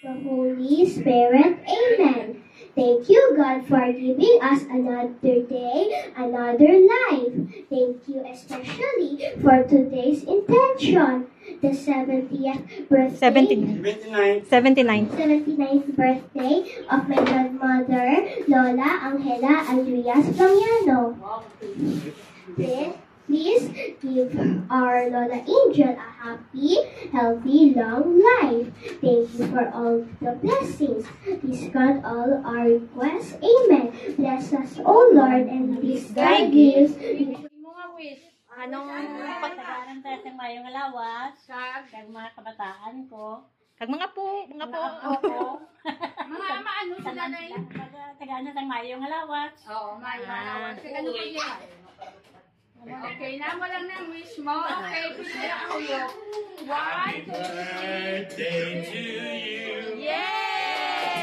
the Holy Spirit. Amen. Thank you, God, for giving us another day, another life. Thank you especially for today's intention, the 70th birthday, 79th birthday of my godmother, Lola Angela Andreas Flamiano. Please give our Lola Angel a happy, healthy, long life. Thank you for all the blessings. Please grant all our requests. Amen. Bless us, O Lord, and please guide us. Anong pagtagaran tayo sa mayong alawas? Kag mga kabataan ko. Kag mga po. Mga maano sila na yun? Tagaan sa mayong alawas. Oo, mayong alawas. Ano po yan? Okay, na mo lang ng wish mo. Okay, pili ako yun. 1, 2, 3. Birthday to you. Yay!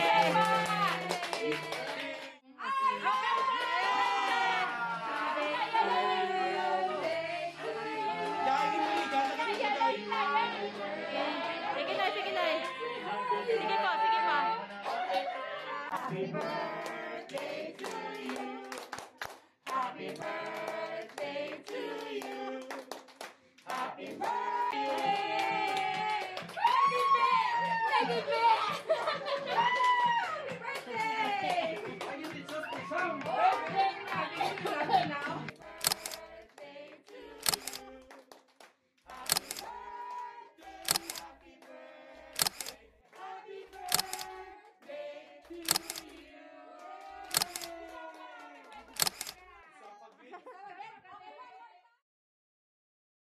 Sige po. Happy birthday to you. Happy birthday to you. Happy birthday. Happy birthday.